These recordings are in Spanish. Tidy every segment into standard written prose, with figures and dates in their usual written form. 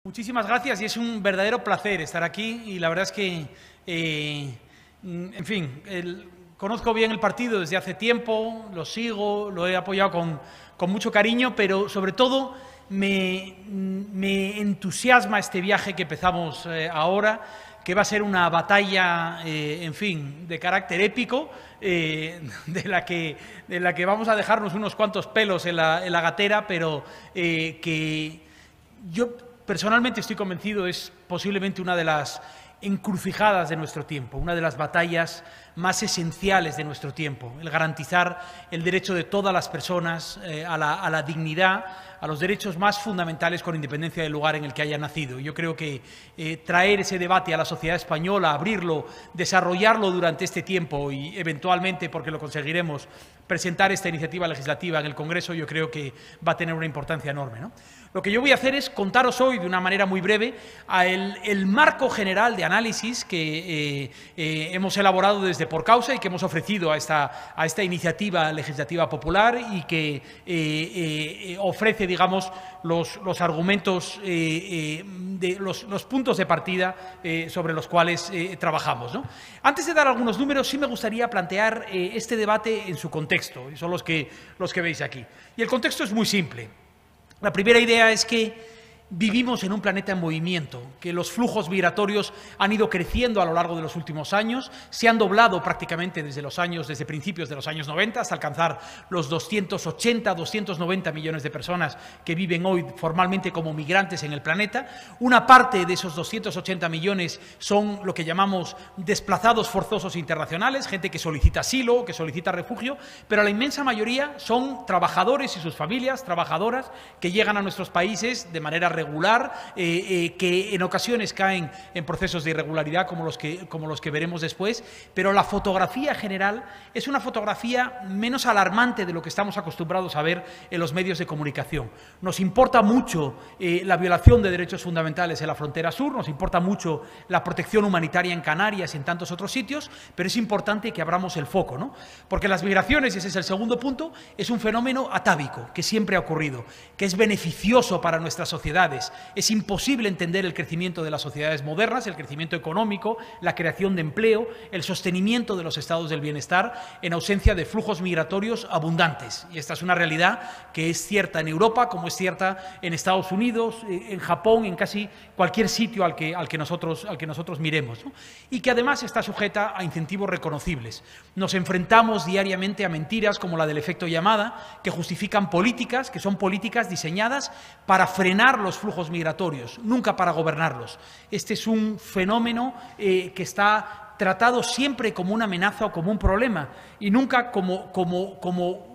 Muchísimas gracias y es un verdadero placer estar aquí y la verdad es que, en fin, conozco bien el partido desde hace tiempo, lo sigo, lo he apoyado con mucho cariño, pero sobre todo me entusiasma este viaje que empezamos ahora, que va a ser una batalla, en fin, de carácter épico, de la que vamos a dejarnos unos cuantos pelos en la gatera, pero que yo personalmente estoy convencido es posiblemente una de las encrucijadas de nuestro tiempo, una de las batallas más esenciales de nuestro tiempo, el garantizar el derecho de todas las personas a la dignidad, a los derechos más fundamentales con independencia del lugar en el que haya nacido. Yo creo que traer ese debate a la sociedad española, abrirlo, desarrollarlo durante este tiempo y eventualmente, porque lo conseguiremos, presentar esta iniciativa legislativa en el Congreso, yo creo que va a tener una importancia enorme, ¿no? Lo que yo voy a hacer es contaros hoy, de una manera muy breve, el marco general de análisis que hemos elaborado desde Por Causa y que hemos ofrecido a esta iniciativa legislativa popular y que ofrece, digamos, los argumentos, los puntos de partida sobre los cuales trabajamos, ¿no? Antes de dar algunos números, sí me gustaría plantear este debate en su contexto, y son los que veis aquí. Y el contexto es muy simple. La primera idea es que vivimos en un planeta en movimiento, que los flujos migratorios han ido creciendo a lo largo de los últimos años, se han doblado prácticamente desde principios de los años 90 hasta alcanzar los 280, 290 millones de personas que viven hoy formalmente como migrantes en el planeta. Una parte de esos 280 millones son lo que llamamos desplazados forzosos internacionales, gente que solicita asilo, que solicita refugio, pero la inmensa mayoría son trabajadores y sus familias, trabajadoras, que llegan a nuestros países de manera regular, que en ocasiones caen en procesos de irregularidad como los que veremos después, pero la fotografía general es una fotografía menos alarmante de lo que estamos acostumbrados a ver en los medios de comunicación. Nos importa mucho la violación de derechos fundamentales en la frontera sur, nos importa mucho la protección humanitaria en Canarias y en tantos otros sitios, pero es importante que abramos el foco, ¿no? Porque las migraciones, y ese es el segundo punto, es un fenómeno atávico que siempre ha ocurrido, que es beneficioso para nuestras sociedades. Es imposible entender el crecimiento de las sociedades modernas, el crecimiento económico, la creación de empleo, el sostenimiento de los estados del bienestar en ausencia de flujos migratorios abundantes. Y esta es una realidad que es cierta en Europa, como es cierta en Estados Unidos, en Japón, en casi cualquier sitio al que nosotros miremos, ¿no? Y que además está sujeta a incentivos reconocibles. Nos enfrentamos diariamente a mentiras como la del efecto llamada, que justifican políticas que son políticas diseñadas para frenar los flujos migratorios, nunca para gobernarlos. Este es un fenómeno que está tratado siempre como una amenaza o como un problema y nunca como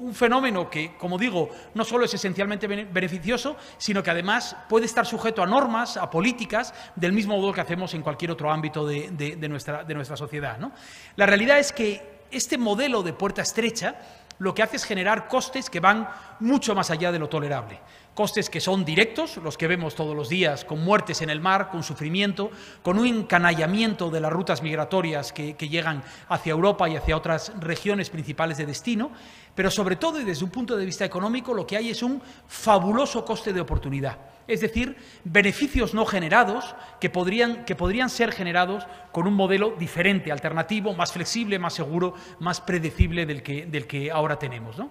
un fenómeno que, como digo, no solo es esencialmente beneficioso, sino que además puede estar sujeto a normas, a políticas, del mismo modo que hacemos en cualquier otro ámbito de nuestra sociedad, ¿no? La realidad es que este modelo de puerta estrecha lo que hace es generar costes que van mucho más allá de lo tolerable. Costes que son directos, los que vemos todos los días, con muertes en el mar, con sufrimiento, con un encanallamiento de las rutas migratorias que llegan hacia Europa y hacia otras regiones principales de destino, pero sobre todo y desde un punto de vista económico lo que hay es un fabuloso coste de oportunidad. Es decir, beneficios no generados que podrían ser generados con un modelo diferente, alternativo, más flexible, más seguro, más predecible del que ahora tenemos, ¿no?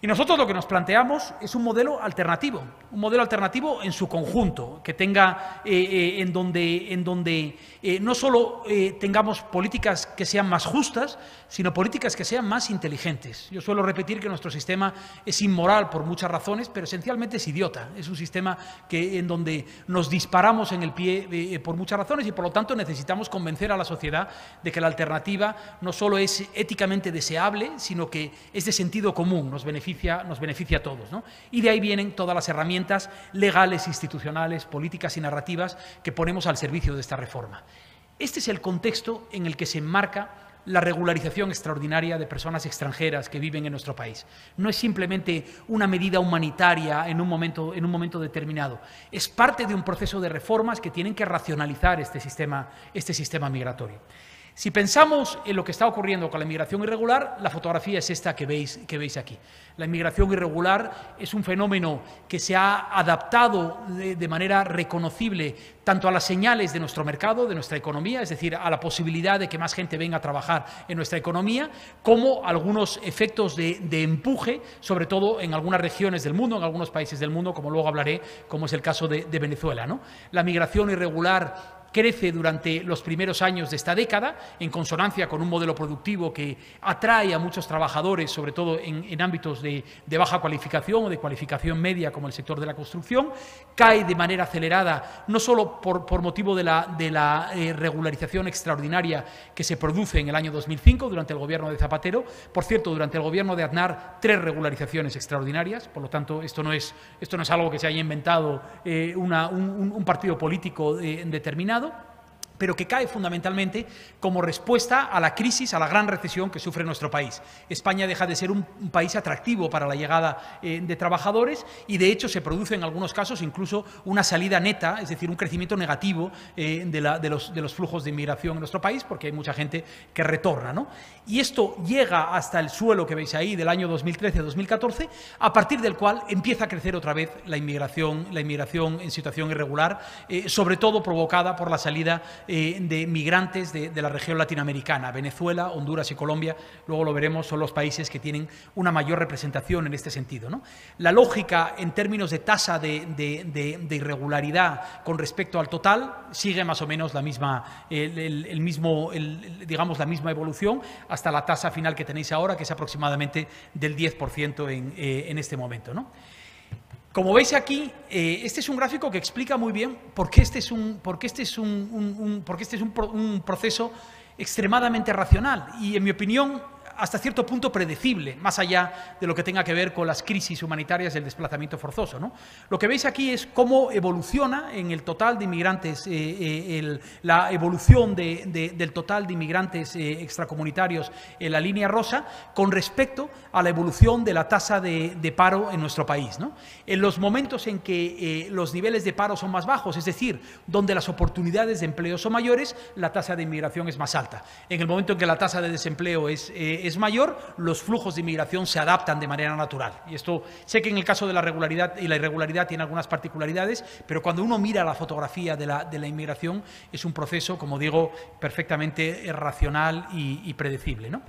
Y nosotros lo que nos planteamos es un modelo alternativo en su conjunto, que tenga en donde no solo tengamos políticas que sean más justas, sino políticas que sean más inteligentes. Yo suelo repetir que nuestro sistema es inmoral por muchas razones, pero esencialmente es idiota. Es un sistema en donde nos disparamos en el pie por muchas razones y por lo tanto necesitamos convencer a la sociedad de que la alternativa no solo es éticamente deseable, sino que es de sentido común, nos beneficia a todos, ¿no? Y de ahí vienen todas las herramientas legales, institucionales, políticas y narrativas que ponemos al servicio de esta reforma. Este es el contexto en el que se enmarca la regularización extraordinaria de personas extranjeras que viven en nuestro país. No es simplemente una medida humanitaria en un momento determinado. Es parte de un proceso de reformas que tienen que racionalizar este sistema migratorio. Si pensamos en lo que está ocurriendo con la inmigración irregular, la fotografía es esta que veis aquí. La inmigración irregular es un fenómeno que se ha adaptado de manera reconocible tanto a las señales de nuestro mercado, de nuestra economía, es decir, a la posibilidad de que más gente venga a trabajar en nuestra economía, como algunos efectos de empuje, sobre todo en algunas regiones del mundo, en algunos países del mundo, como luego hablaré, como es el caso de Venezuela, ¿no? La migración irregular crece durante los primeros años de esta década, en consonancia con un modelo productivo que atrae a muchos trabajadores, sobre todo en ámbitos de baja cualificación o de cualificación media, como el sector de la construcción. Cae de manera acelerada, no solo por motivo de la regularización extraordinaria que se produce en el año 2005 durante el gobierno de Zapatero. Por cierto, durante el gobierno de Aznar, 3 regularizaciones extraordinarias. Por lo tanto, esto no es algo que se haya inventado un partido político determinado, pero que cae fundamentalmente como respuesta a la crisis, a la gran recesión que sufre nuestro país. España deja de ser un país atractivo para la llegada de trabajadores y, de hecho, se produce en algunos casos incluso una salida neta, es decir, un crecimiento negativo de los flujos de inmigración en nuestro país, porque hay mucha gente que retorna, ¿no? Y esto llega hasta el suelo que veis ahí del año 2013-2014, a partir del cual empieza a crecer otra vez la inmigración en situación irregular, sobre todo provocada por la salida de migrantes de la región latinoamericana. Venezuela, Honduras y Colombia, luego lo veremos, son los países que tienen una mayor representación en este sentido, ¿no? La lógica en términos de tasa de irregularidad con respecto al total sigue más o menos la misma, digamos, la misma evolución hasta la tasa final que tenéis ahora, que es aproximadamente del 10% en este momento, ¿no? Como veis aquí, este es un gráfico que explica muy bien por qué este es un proceso extremadamente racional y, en mi opinión, hasta cierto punto predecible, más allá de lo que tenga que ver con las crisis humanitarias del desplazamiento forzoso, ¿no? Lo que veis aquí es cómo evoluciona en el total de inmigrantes, la evolución del total de inmigrantes extracomunitarios en la línea rosa con respecto a la evolución de la tasa de paro en nuestro país, ¿no? En los momentos en que los niveles de paro son más bajos, es decir, donde las oportunidades de empleo son mayores, la tasa de inmigración es más alta. En el momento en que la tasa de desempleo es mayor, los flujos de inmigración se adaptan de manera natural. Y esto, sé que en el caso de la regularidad y la irregularidad tiene algunas particularidades, pero cuando uno mira la fotografía de la inmigración, es un proceso, como digo, perfectamente racional y predecible, ¿no?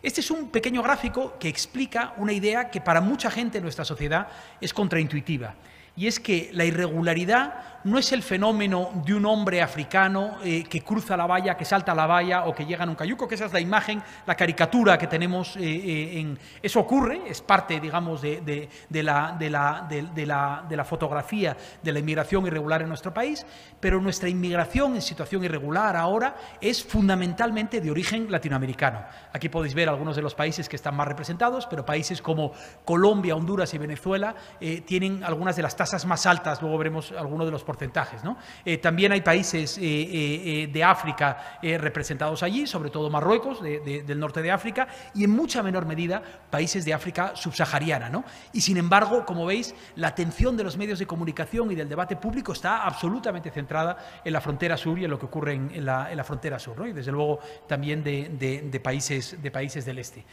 Este es un pequeño gráfico que explica una idea que para mucha gente en nuestra sociedad es contraintuitiva. Y es que la irregularidad no es el fenómeno de un hombre africano que cruza la valla, que salta la valla o que llega en un cayuco, que esa es la imagen, la caricatura que tenemos. Eso ocurre, es parte, digamos, de la fotografía de la inmigración irregular en nuestro país, pero nuestra inmigración en situación irregular ahora es fundamentalmente de origen latinoamericano. Aquí podéis ver algunos de los países que están más representados, pero países como Colombia, Honduras y Venezuela tienen algunas de las tasas más altas, luego veremos algunos de los porcentajes, ¿no? También hay países de África representados allí, sobre todo Marruecos, del norte de África, y en mucha menor medida países de África subsahariana, ¿no? Y sin embargo, como veis, la atención de los medios de comunicación y del debate público está absolutamente centrada en la frontera sur y en lo que ocurre en la frontera sur, ¿no? Y desde luego también de países del este.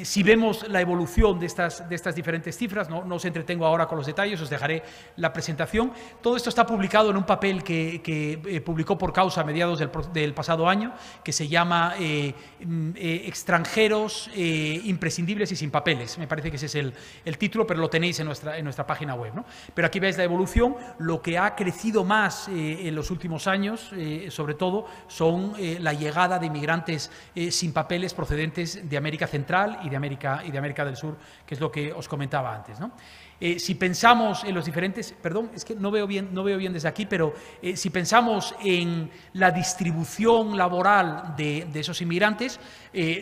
Si vemos la evolución de estas diferentes cifras, no os entretengo ahora con los detalles, os dejaré la presentación. Todo esto está publicado en un papel que publicó Por Causa a mediados del pasado año, que se llama Extranjeros imprescindibles y sin papeles. Me parece que ese es el título, pero lo tenéis en nuestra página web, ¿no? Pero aquí veis la evolución. Lo que ha crecido más en los últimos años, sobre todo, son la llegada de inmigrantes sin papeles procedentes de América Central y de América del Sur, que es lo que os comentaba antes, ¿no? Si pensamos en los diferentes, perdón, es que no veo bien desde aquí, pero si pensamos en la distribución laboral de esos inmigrantes,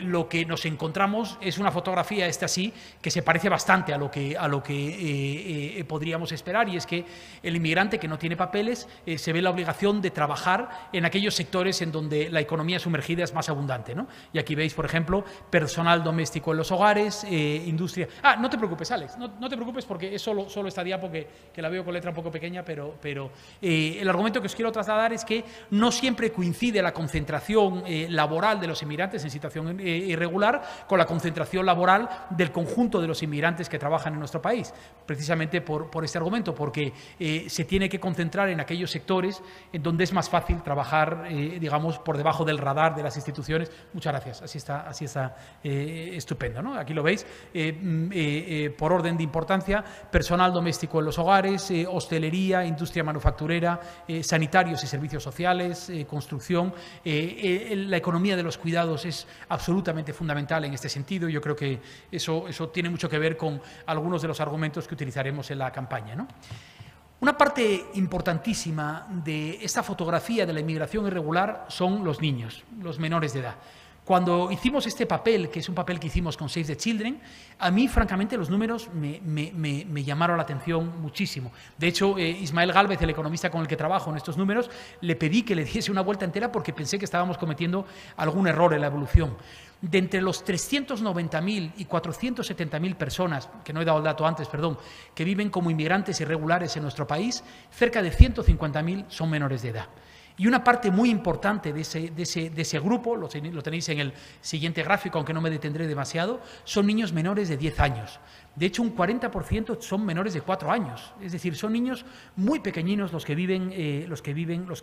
lo que nos encontramos es una fotografía, esta sí, que se parece bastante a lo que podríamos esperar, y es que el inmigrante que no tiene papeles se ve la obligación de trabajar en aquellos sectores en donde la economía sumergida es más abundante, ¿no? Y aquí veis, por ejemplo, personal doméstico en los hogares, industria. No te preocupes, Alex, no te preocupes porque porque es solo esta diapo que la veo con letra un poco pequeña, pero el argumento que os quiero trasladar es que no siempre coincide la concentración laboral de los inmigrantes en situación irregular con la concentración laboral del conjunto de los inmigrantes que trabajan en nuestro país, precisamente por este argumento, porque se tiene que concentrar en aquellos sectores en donde es más fácil trabajar, digamos, por debajo del radar de las instituciones. Muchas gracias, así está estupendo, ¿no? Aquí lo veis, por orden de importancia: personal doméstico en los hogares, hostelería, industria manufacturera, sanitarios y servicios sociales, construcción. La economía de los cuidados es absolutamente fundamental en este sentido. Yo creo que eso tiene mucho que ver con algunos de los argumentos que utilizaremos en la campaña, ¿no? Una parte importantísima de esta fotografía de la inmigración irregular son los niños, los menores de edad. Cuando hicimos este papel, que es un papel que hicimos con Save the Children, a mí, francamente, los números me llamaron la atención muchísimo. De hecho, Ismael Gálvez, el economista con el que trabajo en estos números, le pedí que le diese una vuelta entera porque pensé que estábamos cometiendo algún error en la evolución. De entre los 390.000 y 470.000 personas, que no he dado el dato antes, perdón, que viven como inmigrantes irregulares en nuestro país, cerca de 150.000 son menores de edad. Y una parte muy importante de ese grupo, lo tenéis en el siguiente gráfico, aunque no me detendré demasiado, son niños menores de 10 años. De hecho, un 40% son menores de 4 años. Es decir, son niños muy pequeñinos los que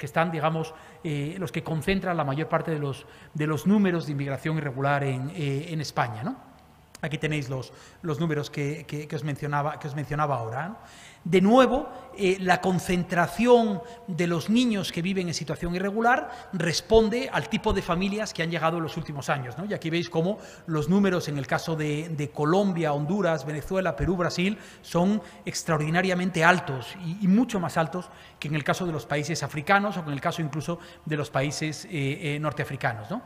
están, digamos, los que concentran la mayor parte de los números de inmigración irregular en España, ¿no? Aquí tenéis los números que os mencionaba ahora, ¿no? De nuevo, la concentración de los niños que viven en situación irregular responde al tipo de familias que han llegado en los últimos años, ¿no? Y aquí veis cómo los números en el caso de Colombia, Honduras, Venezuela, Perú, Brasil son extraordinariamente altos y mucho más altos que en el caso de los países africanos o en el caso incluso de los países norteafricanos, ¿no?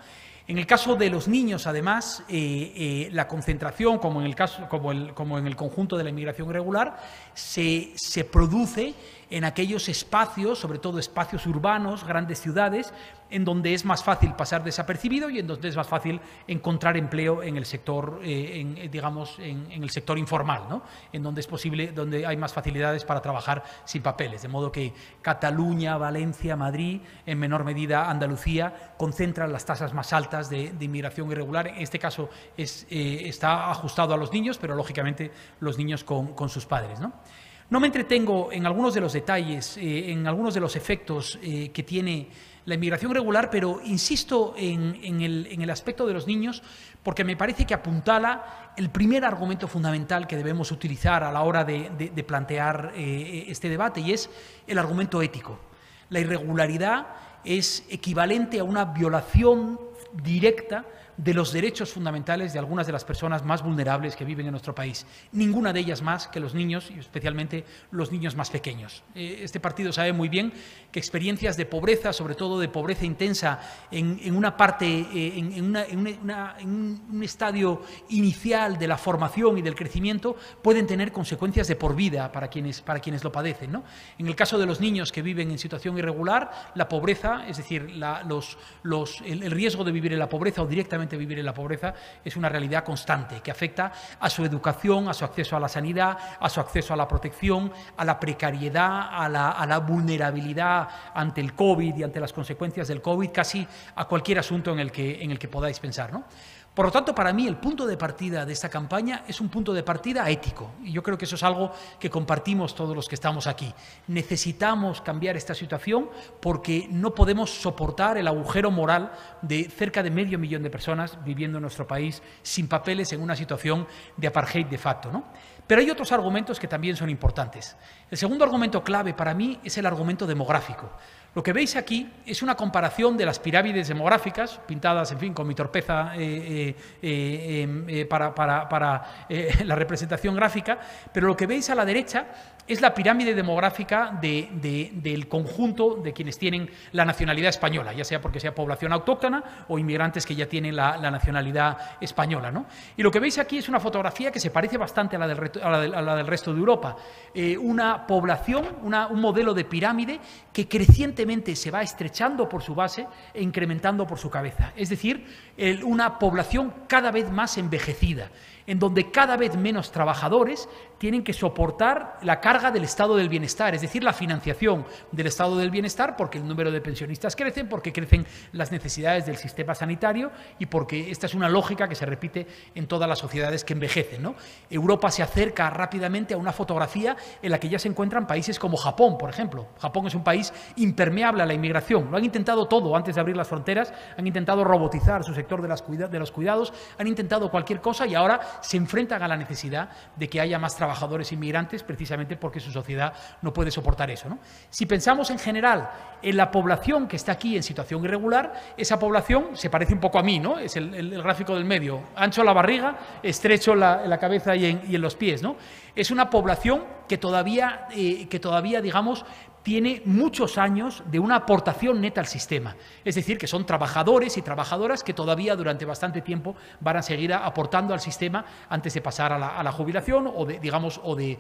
En el caso de los niños, además, la concentración, como en el conjunto de la inmigración irregular, se produce en aquellos espacios, sobre todo espacios urbanos, grandes ciudades, en donde es más fácil pasar desapercibido y en donde es más fácil encontrar empleo en el sector, digamos, en el sector informal, ¿no? En donde es posible, donde hay más facilidades para trabajar sin papeles. De modo que Cataluña, Valencia, Madrid, en menor medida Andalucía, concentran las tasas más altas de inmigración irregular. En este caso está ajustado a los niños, pero lógicamente los niños con sus padres, ¿no? No me entretengo en algunos de los detalles, en algunos de los efectos que tiene la inmigración irregular, pero insisto en el aspecto de los niños porque me parece que apuntala el primer argumento fundamental que debemos utilizar a la hora de plantear este debate, y es el argumento ético. La irregularidad es equivalente a una violación directa de los derechos fundamentales de algunas de las personas más vulnerables que viven en nuestro país. Ninguna de ellas más que los niños, y especialmente los niños más pequeños. Este partido sabe muy bien que experiencias de pobreza, sobre todo de pobreza intensa, en una parte, en un estadio inicial de la formación y del crecimiento, pueden tener consecuencias de por vida para quienes lo padecen, ¿no? En el caso de los niños que viven en situación irregular, la pobreza, es decir, el riesgo de vivir en la pobreza o directamente vivir en la pobreza es una realidad constante que afecta a su educación, a su acceso a la sanidad, a su acceso a la protección, a la precariedad, a la vulnerabilidad ante el COVID y ante las consecuencias del COVID, casi a cualquier asunto en el que podáis pensar, ¿no? Por lo tanto, para mí el punto de partida de esta campaña es un punto de partida ético, y yo creo que eso es algo que compartimos todos los que estamos aquí. Necesitamos cambiar esta situación porque no podemos soportar el agujero moral de cerca de 500.000 de personas viviendo en nuestro país sin papeles en una situación de apartheid de facto, ¿no? Pero hay otros argumentos que también son importantes. El segundo argumento clave para mí es el argumento demográfico. Lo que veis aquí es una comparación de las pirámides demográficas, pintadas, en fin, con mi torpeza para la representación gráfica, pero lo que veis a la derecha es la pirámide demográfica del conjunto de quienes tienen la nacionalidad española, ya sea porque sea población autóctona o inmigrantes que ya tienen la nacionalidad española, ¿no? Y lo que veis aquí es una fotografía que se parece bastante a la del resto de Europa. Una población, un modelo de pirámide que crecientemente se va estrechando por su base e incrementando por su cabeza. Es decir, una población cada vez más envejecida. en donde cada vez menos trabajadores tienen que soportar la carga del estado del bienestar, es decir, la financiación del estado del bienestar, porque el número de pensionistas crecen, porque crecen las necesidades del sistema sanitario y porque esta es una lógica que se repite en todas las sociedades que envejecen, ¿no? Europa se acerca rápidamente a una fotografía en la que ya se encuentran países como Japón, por ejemplo. Japón es un país impermeable a la inmigración. Lo han intentado todo antes de abrir las fronteras, han intentado robotizar su sector de los cuidados, han intentado cualquier cosa y ahora se enfrentan a la necesidad de que haya más trabajadores inmigrantes precisamente porque su sociedad no puede soportar eso, ¿no? Si pensamos en general en la población que está aquí en situación irregular, esa población se parece un poco a mí, ¿no? Es el gráfico del medio, ancho la barriga, estrecho la cabeza y en los pies, ¿no? Es una población que todavía digamos, tiene muchos años de una aportación neta al sistema. Es decir, que son trabajadores y trabajadoras que todavía durante bastante tiempo van a seguir aportando al sistema antes de pasar a la jubilación o de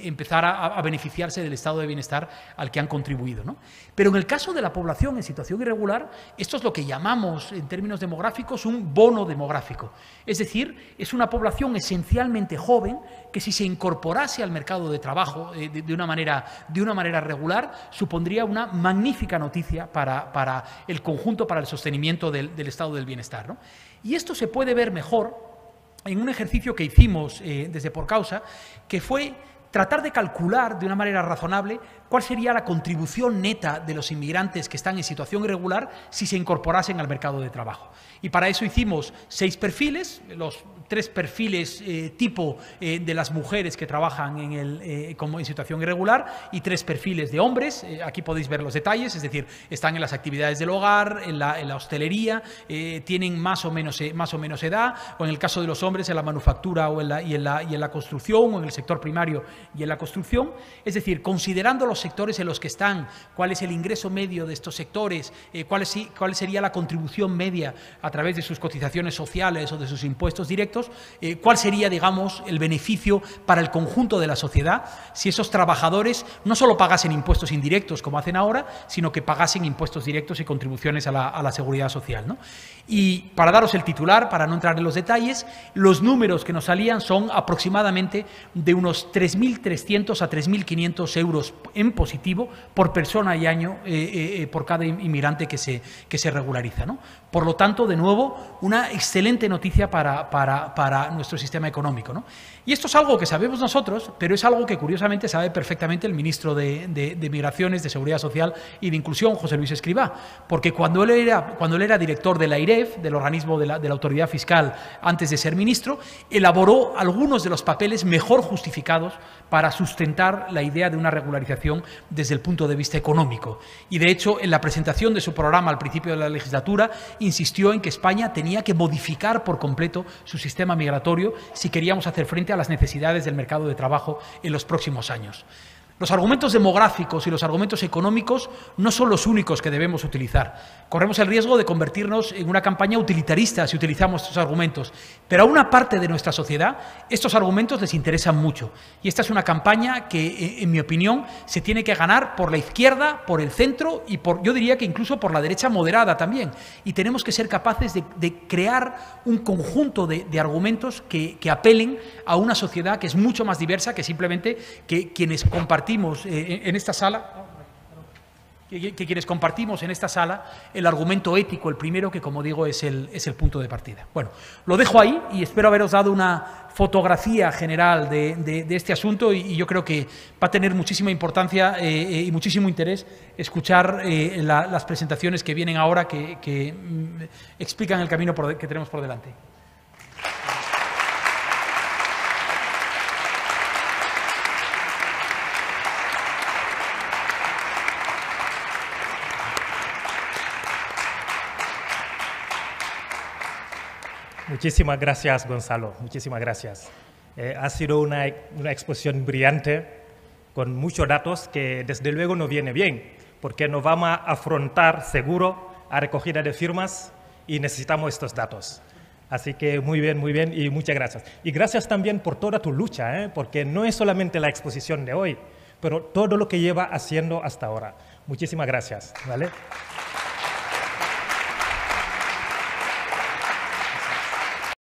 empezar a beneficiarse del estado de bienestar al que han contribuido, ¿no? Pero en el caso de la población en situación irregular, esto es lo que llamamos en términos demográficos un bono demográfico. Es decir, es una población esencialmente joven que si se incorporase al mercado de trabajo de una manera regular, supondría una magnífica noticia para el conjunto, para el sostenimiento del estado del bienestar, ¿no? Y esto se puede ver mejor en un ejercicio que hicimos desde Por Causa, que fue tratar de calcular de una manera razonable cuál sería la contribución neta de los inmigrantes que están en situación irregular si se incorporasen al mercado de trabajo. Y para eso hicimos 6 perfiles, los 3 perfiles tipo de las mujeres que trabajan como en situación irregular y 3 perfiles de hombres. Aquí podéis ver los detalles, es decir, están en las actividades del hogar, en la hostelería, tienen más o menos edad, o en el caso de los hombres en la manufactura y en la construcción, o en el sector primario y en la construcción. Es decir, considerando los sectores en los que están, cuál es el ingreso medio de estos sectores, cuál sería la contribución media a través de sus cotizaciones sociales o de sus impuestos directos, cuál sería, digamos, el beneficio para el conjunto de la sociedad si esos trabajadores no solo pagasen impuestos indirectos como hacen ahora, sino que pagasen impuestos directos y contribuciones a la seguridad social, ¿no? Y para daros el titular, para no entrar en los detalles, los números que nos salían son aproximadamente de unos 3.300 a 3.500 euros en positivo por persona y año por cada inmigrante que se regulariza, ¿no? Por lo tanto, de nuevo, una excelente noticia para nuestro sistema económico, ¿no? Y esto es algo que sabemos nosotros, pero es algo que curiosamente sabe perfectamente el ministro de Migraciones, de Seguridad Social y de Inclusión, José Luis Escrivá, porque cuando él era director de la IREF, del organismo de la autoridad fiscal, antes de ser ministro, elaboró algunos de los papeles mejor justificados para sustentar la idea de una regularización desde el punto de vista económico. Y de hecho, en la presentación de su programa al principio de la legislatura, insistió en que España tenía que modificar por completo su sistema migratorio si queríamos hacer frente a las necesidades del mercado de trabajo en los próximos años. Los argumentos demográficos y los argumentos económicos no son los únicos que debemos utilizar. Corremos el riesgo de convertirnos en una campaña utilitarista si utilizamos estos argumentos, pero a una parte de nuestra sociedad estos argumentos les interesan mucho. Y esta es una campaña que, en mi opinión, se tiene que ganar por la izquierda, por el centro y yo diría que incluso por la derecha moderada también. Y tenemos que ser capaces de crear un conjunto de argumentos que apelen a una sociedad que es mucho más diversa que simplemente que quienes compartimos en esta sala, quienes compartimos en esta sala el argumento ético, el primero, que como digo es el punto de partida. Bueno, lo dejo ahí y espero haberos dado una fotografía general de este asunto y yo creo que va a tener muchísima importancia y muchísimo interés escuchar las presentaciones que vienen ahora que explican el camino que tenemos por delante. Muchísimas gracias, Gonzalo. Muchísimas gracias. Ha sido una exposición brillante con muchos datos que desde luego nos viene bien, porque nos vamos a afrontar seguro a recogida de firmas y necesitamos estos datos. Así que muy bien y muchas gracias. Y gracias también por toda tu lucha, porque no es solamente la exposición de hoy, pero todo lo que lleva haciendo hasta ahora. Muchísimas gracias. ¿Vale?